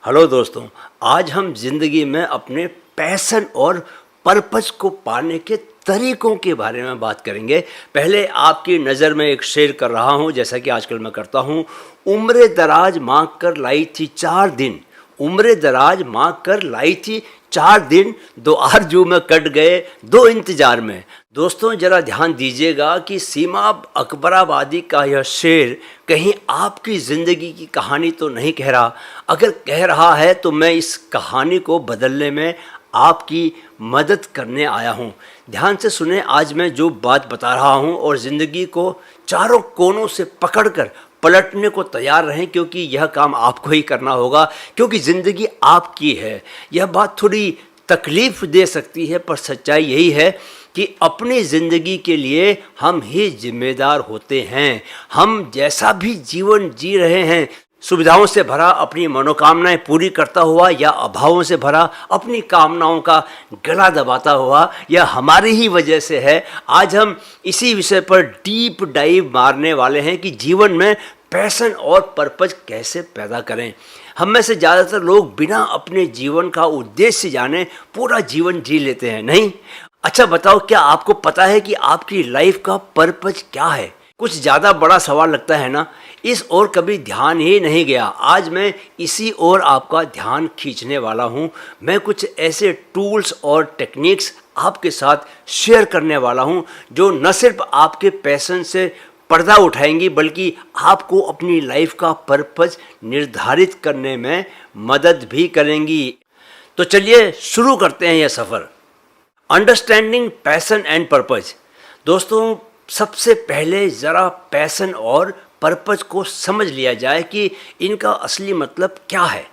Hello दोस्तों, आज हम ज़िंदगी में अपने पैशन और पर्पस को पाने के तरीकों के बारे में बात करेंगे। पहले आपकी नज़र में एक शेर कर रहा हूँ, जैसा कि आजकल मैं करता हूँ। उम्र दराज मांग कर लाई थी 4 दिन, उम्र दराज मांग कर लाई थी 4 दिन, 2 आरजू में कट गए 2 इंतज़ार में। दोस्तों ज़रा ध्यान दीजिएगा कि सीमा अकबराबादी का यह शेर कहीं आपकी ज़िंदगी की कहानी तो नहीं कह रहा। अगर कह रहा है तो मैं इस कहानी को बदलने में आपकी मदद करने आया हूँ। ध्यान से सुने, आज मैं जो बात बता रहा हूँ और ज़िंदगी को चारों कोनों से पकड़कर पलटने को तैयार रहें, क्योंकि यह काम आपको ही करना होगा, क्योंकि ज़िंदगी आपकी है। यह बात थोड़ी तकलीफ़ दे सकती है, पर सच्चाई यही है कि अपनी ज़िंदगी के लिए हम ही जिम्मेदार होते हैं। हम जैसा भी जीवन जी रहे हैं, सुविधाओं से भरा अपनी मनोकामनाएं पूरी करता हुआ या अभावों से भरा अपनी कामनाओं का गला दबाता हुआ, यह हमारी ही वजह से है। आज हम इसी विषय पर डीप डाइव मारने वाले हैं कि जीवन में पैशन और पर्पस कैसे पैदा करें। हम में से ज़्यादातर लोग बिना अपने जीवन का उद्देश्य जाने पूरा जीवन जी लेते हैं, नहीं? अच्छा बताओ, क्या आपको पता है कि आपकी लाइफ का पर्पस क्या है? कुछ ज़्यादा बड़ा सवाल लगता है ना? इस ओर कभी ध्यान ही नहीं गया। आज मैं इसी ओर आपका ध्यान खींचने वाला हूँ। मैं कुछ ऐसे टूल्स और टेक्निक्स आपके साथ शेयर करने वाला हूँ जो न सिर्फ आपके पैशन से पर्दा उठाएंगी, बल्कि आपको अपनी लाइफ का पर्पस निर्धारित करने में मदद भी करेंगी। तो चलिए शुरू करते हैं यह सफ़र। Understanding passion and purpose. दोस्तों, सबसे पहले ज़रा पैशन और पर्पस को समझ लिया जाए कि इनका असली मतलब क्या है।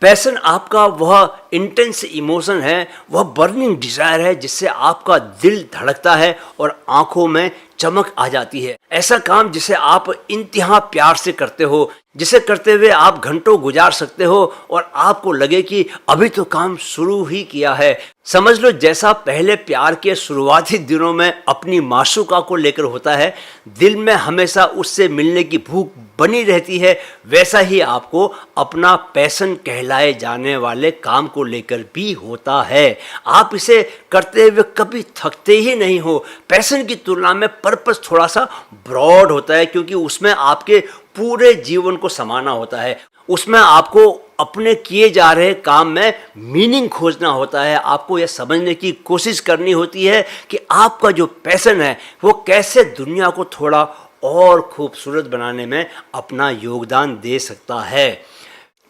पैशन आपका वह इंटेंस इमोशन है, वह बर्निंग डिज़ायर है जिससे आपका दिल धड़कता है और आंखों में चमक आ जाती है। ऐसा काम जिसे आप इंतहा प्यार से करते हो, जिसे करते हुए आप घंटों गुजार सकते हो और आपको लगे कि अभी तो काम शुरू ही किया है। समझ लो, जैसा पहले प्यार के शुरुआती दिनों में अपनी माशूका को लेकर होता है, दिल में हमेशा उससे मिलने की भूख बनी रहती है, वैसा ही आपको अपना पैशन कहलाए जाने वाले काम को लेकर भी होता है। आप इसे करते हुए कभी थकते ही नहीं हो। पैशन की तुलना में पर्पस थोड़ा सा ब्रॉड होता है, क्योंकि उसमें आपके पूरे जीवन को समाना होता है। उसमें आपको अपने किए जा रहे काम में मीनिंग खोजना होता है। आपको यह समझने की कोशिश करनी होती है कि आपका जो पैशन है वो कैसे दुनिया को थोड़ा और खूबसूरत बनाने में अपना योगदान दे सकता है।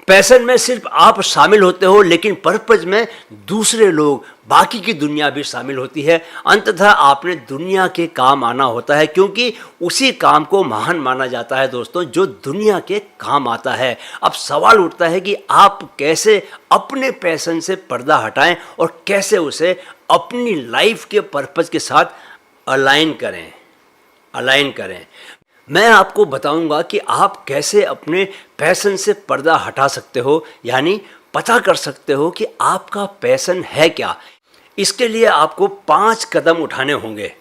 पैशन में सिर्फ आप शामिल होते हो, लेकिन पर्पस में दूसरे लोग, बाकी की दुनिया भी शामिल होती है। अंततः आपने दुनिया के काम आना होता है, क्योंकि उसी काम को महान माना जाता है दोस्तों जो दुनिया के काम आता है। अब सवाल उठता है कि आप कैसे अपने पैशन से पर्दा हटाएं और कैसे उसे अपनी लाइफ के पर्पस के साथ अलाइन करें। मैं आपको बताऊंगा कि आप कैसे अपने पैशन से पर्दा हटा सकते हो, यानी पता कर सकते हो कि आपका पैशन है क्या। इसके लिए आपको 5 कदम उठाने होंगे।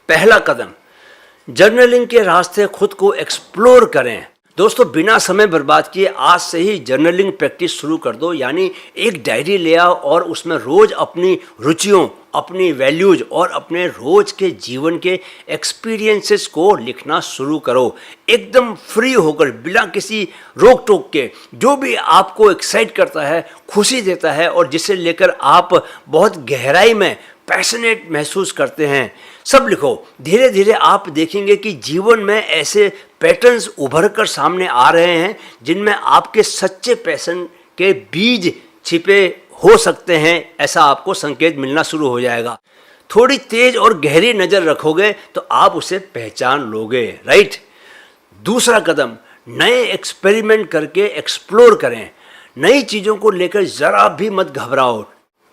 पहला कदम, जर्नलिंग के रास्ते खुद को एक्सप्लोर करें। दोस्तों, बिना समय बर्बाद किए आज से ही जर्नलिंग प्रैक्टिस शुरू कर दो, यानी एक डायरी ले आओ और उसमें रोज़ अपनी रुचियों, अपनी वैल्यूज और अपने रोज़ के जीवन के एक्सपीरियंसेस को लिखना शुरू करो। एकदम फ्री होकर, बिना किसी रोक टोक के, जो भी आपको एक्साइट करता है, खुशी देता है और जिसे लेकर आप बहुत गहराई में पैशनेट महसूस करते हैं, सब लिखो। धीरे धीरे आप देखेंगे कि जीवन में ऐसे पैटर्न्स उभर कर सामने आ रहे हैं जिनमें आपके सच्चे पैशन के बीज छिपे हो सकते हैं। ऐसा आपको संकेत मिलना शुरू हो जाएगा। थोड़ी तेज और गहरी नज़र रखोगे तो आप उसे पहचान लोगे, राइट? दूसरा कदम, नए एक्सपेरिमेंट करके एक्सप्लोर करें। नई चीज़ों को लेकर ज़रा भी मत घबराओ।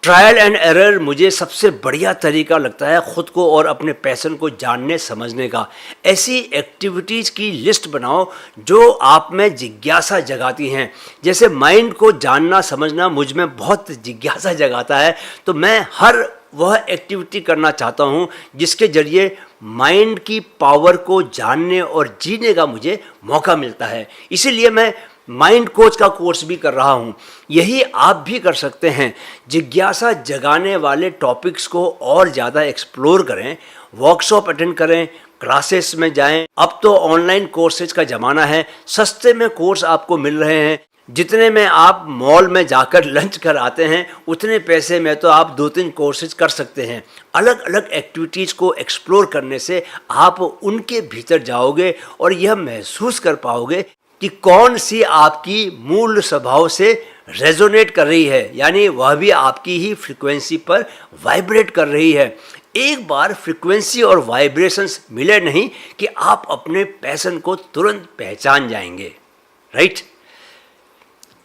ट्रायल एंड एरर मुझे सबसे बढ़िया तरीका लगता है खुद को और अपने पैशन को जानने समझने का। ऐसी एक्टिविटीज़ की लिस्ट बनाओ जो आप में जिज्ञासा जगाती हैं। जैसे माइंड को जानना समझना मुझ में बहुत जिज्ञासा जगाता है, तो मैं हर वह एक्टिविटी करना चाहता हूँ जिसके ज़रिए माइंड की पावर को जानने और जीने का मुझे मौका मिलता है। इसीलिए मैं माइंड कोच का कोर्स भी कर रहा हूँ। यही आप भी कर सकते हैं। जिज्ञासा जगाने वाले टॉपिक्स को और ज़्यादा एक्सप्लोर करें, वर्कशॉप अटेंड करें, क्लासेस में जाएं। अब तो ऑनलाइन कोर्सेज का ज़माना है, सस्ते में कोर्स आपको मिल रहे हैं। जितने में आप मॉल में जाकर लंच कर आते हैं, उतने पैसे में तो आप 2-3 कोर्सेज कर सकते हैं। अलग अलग एक्टिविटीज़ को एक्सप्लोर करने से आप उनके भीतर जाओगे और यह महसूस कर पाओगे कि कौन सी आपकी मूल स्वभाव से रेजोनेट कर रही है, यानी वह भी आपकी ही फ्रिक्वेंसी पर वाइब्रेट कर रही है। एक बार फ्रिक्वेंसी और वाइब्रेशंस मिले नहीं कि आप अपने पैशन को तुरंत पहचान जाएंगे, राइट।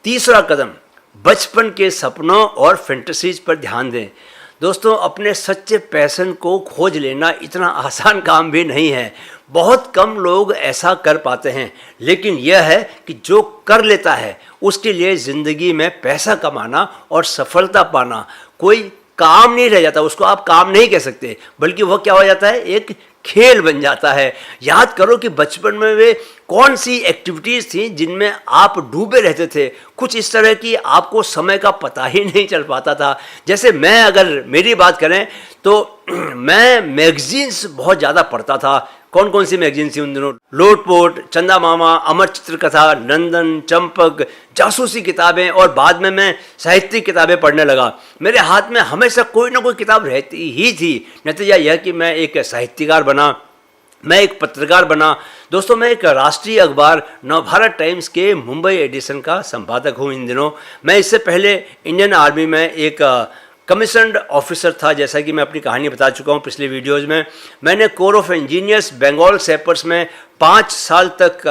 तीसरा कदम, बचपन के सपनों और फैंटेसीज पर ध्यान दें। दोस्तों, अपने सच्चे पैशन को खोज लेना इतना आसान काम भी नहीं है। बहुत कम लोग ऐसा कर पाते हैं, लेकिन यह है कि जो कर लेता है उसके लिए ज़िंदगी में पैसा कमाना और सफलता पाना कोई काम नहीं रह जाता। उसको आप काम नहीं कह सकते, बल्कि वह क्या हो जाता है, एक खेल बन जाता है। याद करो कि बचपन में वे कौन सी एक्टिविटीज़ थी जिनमें आप डूबे रहते थे। कुछ इस तरह की आपको समय का पता ही नहीं चल पाता था। जैसे मैं अगर मेरी बात करें तो मैं मैगजीन्स बहुत ज़्यादा पढ़ता था। कौन कौन सी मैगजीन थी उन दिनों? लोटपोट, चंदा मामा, अमर चित्रकथा, नंदन, चंपक, जासूसी किताबें, और बाद में मैं साहित्यिक किताबें पढ़ने लगा। मेरे हाथ में हमेशा कोई ना कोई किताब रहती ही थी। नतीजा यह कि मैं एक साहित्यकार बना, मैं एक पत्रकार बना। दोस्तों, मैं एक राष्ट्रीय अखबार नवभारत टाइम्स के मुंबई एडिशन का संपादक हूँ इन दिनों। मैं इससे पहले इंडियन आर्मी में एक कमीशन्ड ऑफिसर था, जैसा कि मैं अपनी कहानी बता चुका हूँ पिछले वीडियोज़ में। मैंने कोर ऑफ इंजीनियर्स बंगाल सेपर्स में 5 साल तक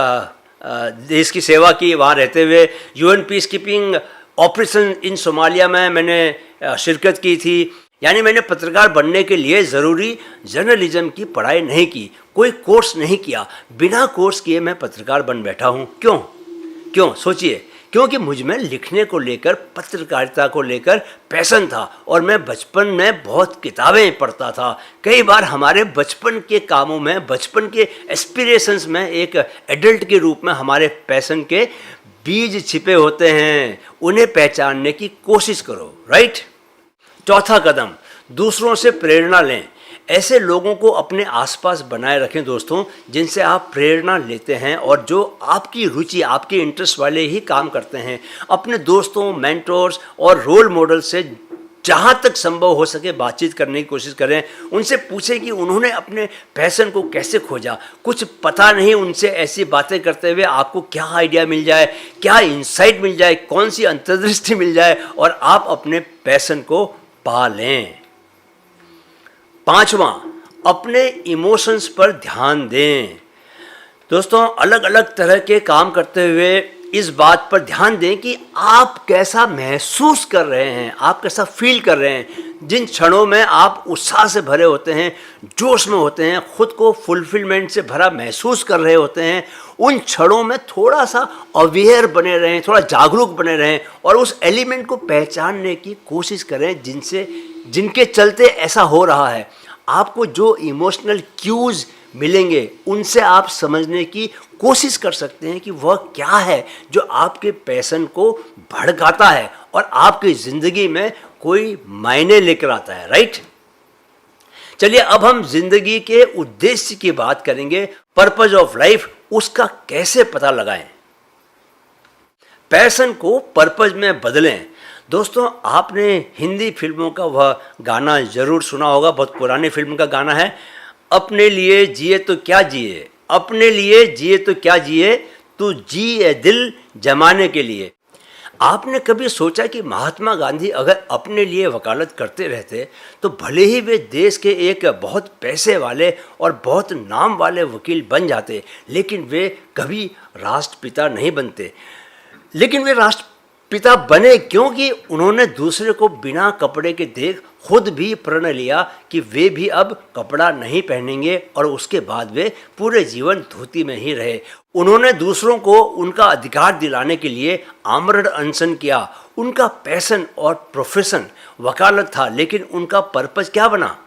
देश की सेवा की। वहाँ रहते हुए UN peace keeping operation in Somalia में मैंने शिरकत की थी। यानी मैंने पत्रकार बनने के लिए ज़रूरी जर्नलिज्म की पढ़ाई नहीं की, कोई कोर्स नहीं किया। बिना कोर्स किए मैं पत्रकार बन बैठा हूँ। क्यों सोचिए। क्योंकि मुझ में लिखने को लेकर, पत्रकारिता को लेकर पैशन था, और मैं बचपन में बहुत किताबें पढ़ता था। कई बार हमारे बचपन के कामों में, बचपन के एस्पिरेशंस में एक एडल्ट के रूप में हमारे पैशन के बीज छिपे होते हैं। उन्हें पहचानने की कोशिश करो, राइट। चौथा कदम, दूसरों से प्रेरणा लें। ऐसे लोगों को अपने आसपास बनाए रखें दोस्तों, जिनसे आप प्रेरणा लेते हैं और जो आपकी रुचि, आपके इंटरेस्ट वाले ही काम करते हैं। अपने दोस्तों, मेंटोर्स और रोल मॉडल से जहाँ तक संभव हो सके बातचीत करने की कोशिश करें। उनसे पूछें कि उन्होंने अपने पैशन को कैसे खोजा। कुछ पता नहीं, उनसे ऐसी बातें करते हुए आपको क्या आइडिया मिल जाए, क्या इंसाइट मिल जाए, कौन सी अंतर्दृष्टि मिल जाए और आप अपने पैशन को पा लें। पांचवा, अपने इमोशंस पर ध्यान दें। दोस्तों, अलग अलग तरह के काम करते हुए इस बात पर ध्यान दें कि आप कैसा महसूस कर रहे हैं, आप कैसा फील कर रहे हैं। जिन क्षणों में आप उत्साह से भरे होते हैं, जोश में होते हैं, खुद को फुलफिलमेंट से भरा महसूस कर रहे होते हैं, उन क्षणों में थोड़ा सा अवेयर बने रहें, थोड़ा जागरूक बने रहें और उस एलिमेंट को पहचानने की कोशिश करें जिनके चलते ऐसा हो रहा है। आपको जो इमोशनल क्यूज़ मिलेंगे उनसे आप समझने की कोशिश कर सकते हैं कि वह क्या है जो आपके पैशन को भड़काता है और आपकी ज़िंदगी में कोई मायने लेकर आता है, राइट। चलिए, अब हम जिंदगी के उद्देश्य की बात करेंगे। पर्पज ऑफ लाइफ, उसका कैसे पता लगाएं। पैशन को पर्पज में बदलें। दोस्तों, आपने हिंदी फिल्मों का वह गाना ज़रूर सुना होगा, बहुत पुरानी फिल्म का गाना है, अपने लिए जिए तो क्या जिए, अपने लिए जिए तो क्या जिए, तू जिए दिल जमाने के लिए। आपने कभी सोचा कि महात्मा गांधी अगर अपने लिए वकालत करते रहते तो भले ही वे देश के एक बहुत पैसे वाले और बहुत नाम वाले वकील बन जाते, लेकिन वे कभी राष्ट्रपिता नहीं बनते। लेकिन वे राष्ट्रपिता बने क्योंकि उन्होंने दूसरे को बिना कपड़े के देख खुद भी प्रण लिया कि वे भी अब कपड़ा नहीं पहनेंगे और उसके बाद वे पूरे जीवन धोती में ही रहे। उन्होंने दूसरों को उनका अधिकार दिलाने के लिए आमरण अनशन किया। उनका पैशन और प्रोफेशन वकालत था, लेकिन उनका पर्पस क्या बना?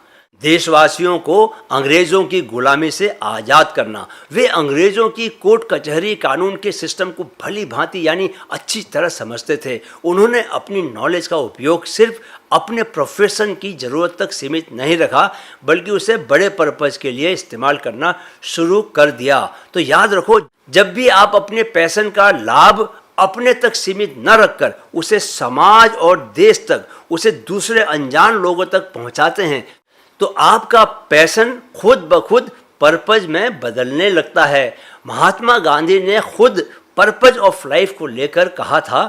देशवासियों को अंग्रेज़ों की गुलामी से आज़ाद करना। वे अंग्रेज़ों की कोर्ट कचहरी कानून के सिस्टम को भली भांति यानी अच्छी तरह समझते थे। उन्होंने अपनी नॉलेज का उपयोग सिर्फ अपने प्रोफेशन की ज़रूरत तक सीमित नहीं रखा, बल्कि उसे बड़े पर्पज़ के लिए इस्तेमाल करना शुरू कर दिया। तो याद रखो, जब भी आप अपने पैशन का लाभ अपने तक सीमित न रखकर उसे समाज और देश तक, उसे दूसरे अनजान लोगों तक पहुंचाते हैं, तो आपका पैशन खुद ब खुद पर्पज में बदलने लगता है। महात्मा गांधी ने खुद पर्पज ऑफ लाइफ को लेकर कहा था,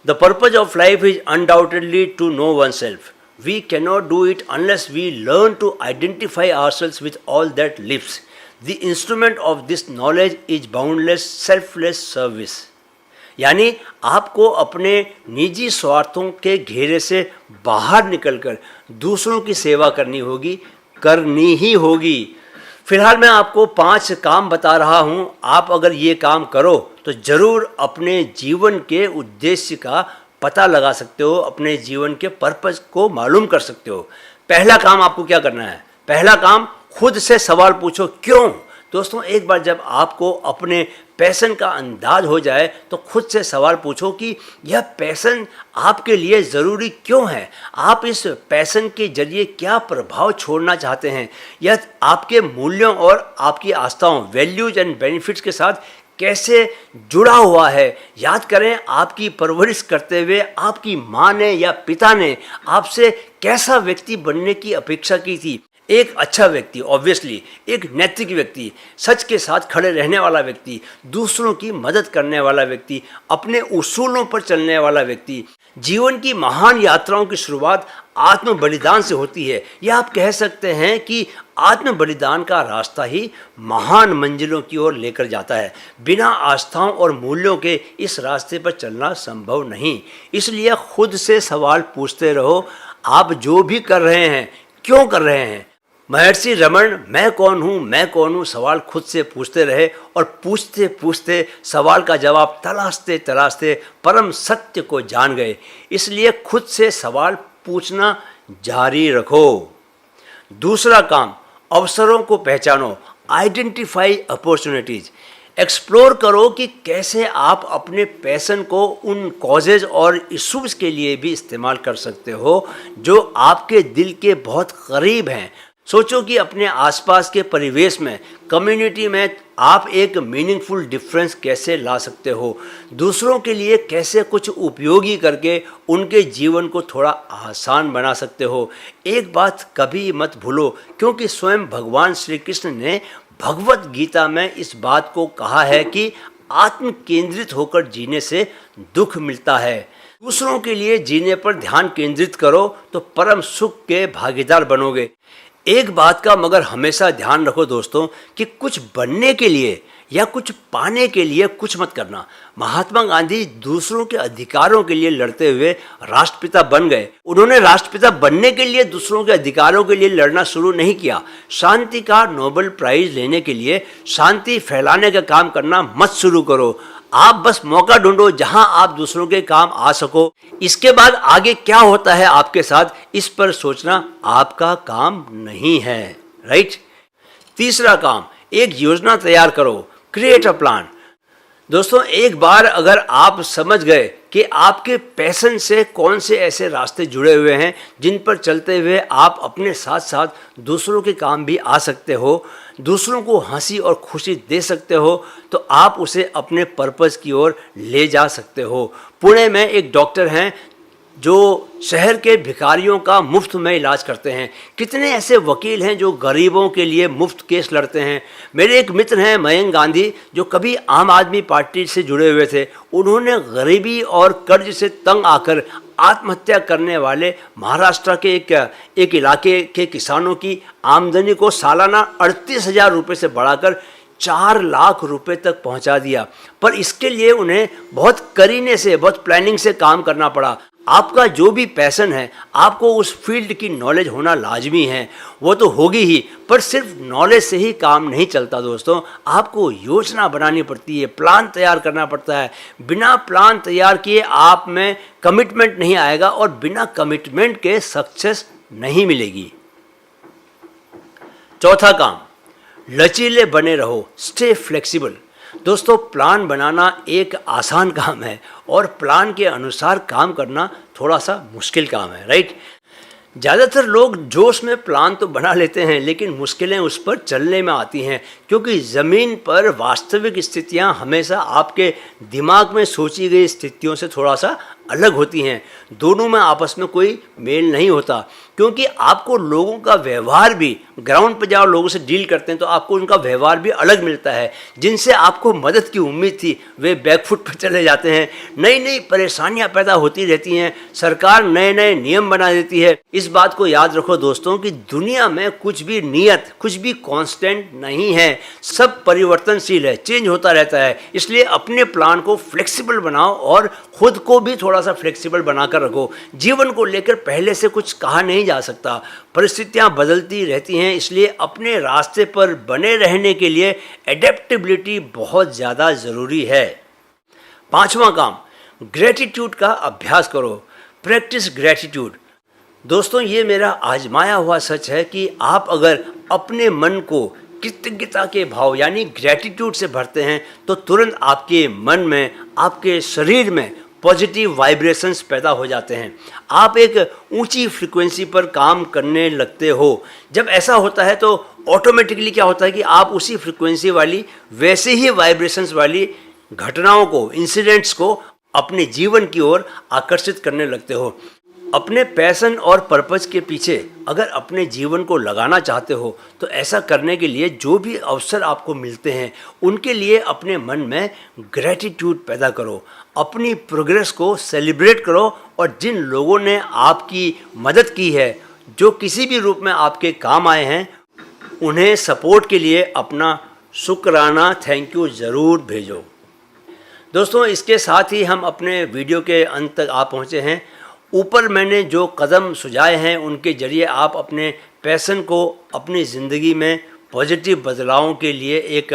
the purpose of life is undoubtedly to know one self. We cannot do it unless we learn to identify ourselves with all that lives. The instrument of this knowledge is boundless selfless service. यानी आपको अपने निजी स्वार्थों के घेरे से बाहर निकलकर दूसरों की सेवा करनी ही होगी। फिलहाल मैं आपको 5 काम बता रहा हूँ। आप अगर ये काम करो तो ज़रूर अपने जीवन के उद्देश्य का पता लगा सकते हो, अपने जीवन के पर्पस को मालूम कर सकते हो। पहला काम आपको क्या करना है? पहला काम, खुद से सवाल पूछो, क्यों? दोस्तों, एक बार जब आपको अपने पैशन का अंदाज हो जाए तो खुद से सवाल पूछो कि यह पैशन आपके लिए ज़रूरी क्यों है? आप इस पैशन के जरिए क्या प्रभाव छोड़ना चाहते हैं? यह आपके मूल्यों और आपकी आस्थाओं, वैल्यूज एंड बेनिफिट्स के साथ कैसे जुड़ा हुआ है? याद करें, आपकी परवरिश करते हुए आपकी माँ ने या पिता ने आपसे कैसा व्यक्ति बनने की अपेक्षा की थी? एक अच्छा व्यक्ति, ऑब्वियसली एक नैतिक व्यक्ति, सच के साथ खड़े रहने वाला व्यक्ति, दूसरों की मदद करने वाला व्यक्ति, अपने उसूलों पर चलने वाला व्यक्ति। जीवन की महान यात्राओं की शुरुआत आत्म बलिदान से होती है, या आप कह सकते हैं कि आत्म बलिदान का रास्ता ही महान मंजिलों की ओर लेकर जाता है। बिना आस्थाओं और मूल्यों के इस रास्ते पर चलना संभव नहीं। इसलिए खुद से सवाल पूछते रहो, आप जो भी कर रहे हैं क्यों कर रहे हैं? महर्षि रमन मैं कौन हूँ सवाल खुद से पूछते रहे, और पूछते पूछते सवाल का जवाब तलाशते तलाशते परम सत्य को जान गए। इसलिए खुद से सवाल पूछना जारी रखो। दूसरा काम, अवसरों को पहचानो, आइडेंटिफाई अपॉर्चुनिटीज। एक्सप्लोर करो कि कैसे आप अपने पैशन को उन कॉजेज और इशूज़ के लिए भी इस्तेमाल कर सकते हो जो आपके दिल के बहुत करीब हैं। सोचो कि अपने आसपास के परिवेश में, कम्युनिटी में आप एक मीनिंगफुल डिफरेंस कैसे ला सकते हो, दूसरों के लिए कैसे कुछ उपयोगी करके उनके जीवन को थोड़ा आसान बना सकते हो। एक बात कभी मत भूलो, क्योंकि स्वयं भगवान श्री कृष्ण ने भगवत गीता में इस बात को कहा है कि आत्म केंद्रित होकर जीने से दुख मिलता है। दूसरों के लिए जीने पर ध्यान केंद्रित करो तो परम सुख के भागीदार बनोगे। एक बात का मगर हमेशा ध्यान रखो दोस्तों, कि कुछ बनने के लिए या कुछ पाने के लिए कुछ मत करना। महात्मा गांधी दूसरों के अधिकारों के लिए लड़ते हुए राष्ट्रपिता बन गए। उन्होंने राष्ट्रपिता बनने के लिए दूसरों के अधिकारों के लिए लड़ना शुरू नहीं किया। शांति का नोबेल प्राइज लेने के लिए शांति फैलाने का काम करना मत शुरू करो। आप बस मौका ढूंढो जहां आप दूसरों के काम आ सको। इसके बाद आगे क्या होता है आपके साथ, इस पर सोचना आपका काम नहीं है, राइट? तीसरा काम, एक योजना तैयार करो, क्रिएट अ प्लान। दोस्तों, एक बार अगर आप समझ गए कि आपके पैशन से कौन से ऐसे रास्ते जुड़े हुए हैं जिन पर चलते हुए आप अपने साथ साथ दूसरों के काम भी आ सकते हो, दूसरों को हंसी और खुशी दे सकते हो, तो आप उसे अपने पर्पस की ओर ले जा सकते हो। पुणे में एक डॉक्टर हैं जो शहर के भिखारियों का मुफ्त में इलाज करते हैं। कितने ऐसे वकील हैं जो गरीबों के लिए मुफ्त केस लड़ते हैं। मेरे एक मित्र हैं मयंक गांधी, जो कभी आम आदमी पार्टी से जुड़े हुए थे। उन्होंने गरीबी और कर्ज से तंग आकर आत्महत्या करने वाले महाराष्ट्र के एक इलाके के किसानों की आमदनी को सालाना 38,000 रुपये से बढ़ाकर 4 लाख रुपए तक पहुंचा दिया। पर इसके लिए उन्हें बहुत करीने से, बहुत प्लानिंग से काम करना पड़ा। आपका जो भी पैशन है, आपको उस फील्ड की नॉलेज होना लाजमी है। वो तो होगी ही, पर सिर्फ नॉलेज से ही काम नहीं चलता दोस्तों। आपको योजना बनानी पड़ती है, प्लान तैयार करना पड़ता है। बिना प्लान तैयार किए आप में कमिटमेंट नहीं आएगा, और बिना कमिटमेंट के सक्सेस नहीं मिलेगी। चौथा काम, लचीले बने रहो, स्टे फ्लेक्सिबल। दोस्तों, प्लान बनाना एक आसान काम है और प्लान के अनुसार काम करना थोड़ा सा मुश्किल काम है, राइट। ज़्यादातर लोग जोश में प्लान तो बना लेते हैं, लेकिन मुश्किलें उस पर चलने में आती हैं, क्योंकि ज़मीन पर वास्तविक स्थितियां हमेशा आपके दिमाग में सोची गई स्थितियों से थोड़ा सा अलग होती हैं। दोनों में आपस में कोई मेल नहीं होता, क्योंकि आपको लोगों का व्यवहार भी, ग्राउंड पर जब लोगों से डील करते हैं तो आपको उनका व्यवहार भी अलग मिलता है। जिनसे आपको मदद की उम्मीद थी वे बैकफुट पर चले जाते हैं, नई नई परेशानियां पैदा होती रहती हैं, सरकार नए नए नियम बना देती है। इस बात को याद रखो दोस्तों कि दुनिया में कुछ भी नियत, कुछ भी कांस्टेंट नहीं है, सब परिवर्तनशील है, चेंज होता रहता है। इसलिए अपने प्लान को फ्लेक्सिबल बनाओ और खुद को भी थोड़ा सा फ्लेक्सिबल बनाकर रखो। जीवन को लेकर पहले से कुछ कहा नहीं जा सकता, परिस्थितियां बदलती रहती हैं, इसलिए अपने रास्ते पर बने रहने के लिए एडेप्टेबिलिटी बहुत ज़्यादा ज़रूरी है। पांचवा काम, ग्रेटिट्यूड का अभ्यास करो, प्रैक्टिस ग्रेटिट्यूड। दोस्तों, ये मेरा आजमाया हुआ सच है कि आप अगर अपने मन को कृतज्ञता के भाव यानी ग्रेटिट्यूड से भरते हैं तो तुरंत आपके मन में, आपके शरीर में पॉजिटिव वाइब्रेशंस पैदा हो जाते हैं। आप एक ऊंची फ्रीक्वेंसी पर काम करने लगते हो। जब ऐसा होता है तो ऑटोमेटिकली क्या होता है कि आप उसी फ्रीक्वेंसी वाली, वैसे ही वाइब्रेशंस वाली घटनाओं को, इंसिडेंट्स को अपने जीवन की ओर आकर्षित करने लगते हो। अपने पैशन और पर्पस के पीछे अगर अपने जीवन को लगाना चाहते हो तो ऐसा करने के लिए जो भी अवसर आपको मिलते हैं उनके लिए अपने मन में ग्रेटिट्यूड पैदा करो, अपनी प्रोग्रेस को सेलिब्रेट करो और जिन लोगों ने आपकी मदद की है, जो किसी भी रूप में आपके काम आए हैं, उन्हें सपोर्ट के लिए अपना शुक्राना, थैंक यू ज़रूर भेजो। दोस्तों, इसके साथ ही हम अपने वीडियो के अंत तक आ पहुँचे हैं। ऊपर मैंने जो कदम सुझाए हैं उनके ज़रिए आप अपने पैशन को अपनी ज़िंदगी में पॉजिटिव बदलावों के लिए एक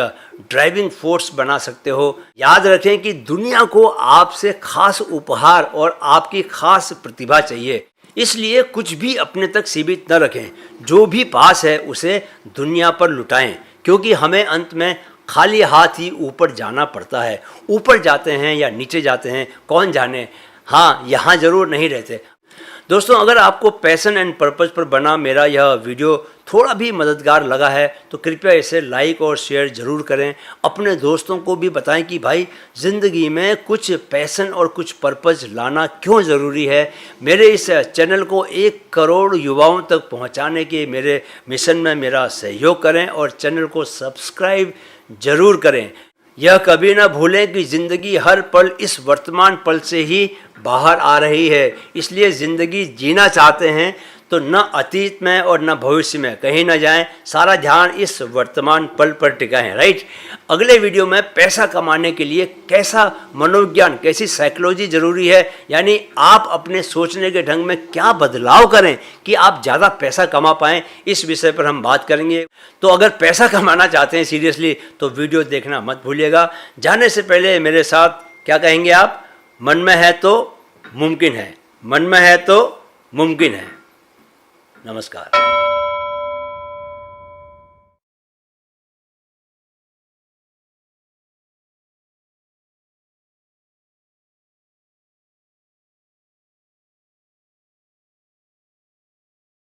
ड्राइविंग फोर्स बना सकते हो। याद रखें कि दुनिया को आपसे खास उपहार और आपकी खास प्रतिभा चाहिए, इसलिए कुछ भी अपने तक सीमित न रखें। जो भी पास है उसे दुनिया पर लुटाएं, क्योंकि हमें अंत में खाली हाथ ही ऊपर जाना पड़ता है। ऊपर जाते हैं या नीचे जाते हैं कौन जाने, हाँ, यहाँ ज़रूर नहीं रहते। दोस्तों, अगर आपको पैशन एंड पर्पस पर बना मेरा यह वीडियो थोड़ा भी मददगार लगा है तो कृपया इसे लाइक और शेयर ज़रूर करें। अपने दोस्तों को भी बताएं कि भाई, ज़िंदगी में कुछ पैशन और कुछ पर्पस लाना क्यों ज़रूरी है। मेरे इस चैनल को 1 करोड़ युवाओं तक पहुंचाने के मेरे मिशन में मेरा सहयोग करें और चैनल को सब्सक्राइब ज़रूर करें। यह कभी ना भूलें कि ज़िंदगी हर पल इस वर्तमान पल से ही बाहर आ रही है, इसलिए ज़िंदगी जीना चाहते हैं तो न अतीत में और न भविष्य में कहीं ना जाएं, सारा ध्यान इस वर्तमान पल पर टिकाएं, राइट। अगले वीडियो में पैसा कमाने के लिए कैसा मनोविज्ञान, कैसी साइकोलॉजी ज़रूरी है, यानी आप अपने सोचने के ढंग में क्या बदलाव करें कि आप ज़्यादा पैसा कमा पाएँ, इस विषय पर हम बात करेंगे। तो अगर पैसा कमाना चाहते हैं सीरियसली तो वीडियो देखना मत भूलिएगा। जाने से पहले मेरे साथ क्या कहेंगे आप? मन में है तो मुमकिन है, मन में है तो मुमकिन है। नमस्कार।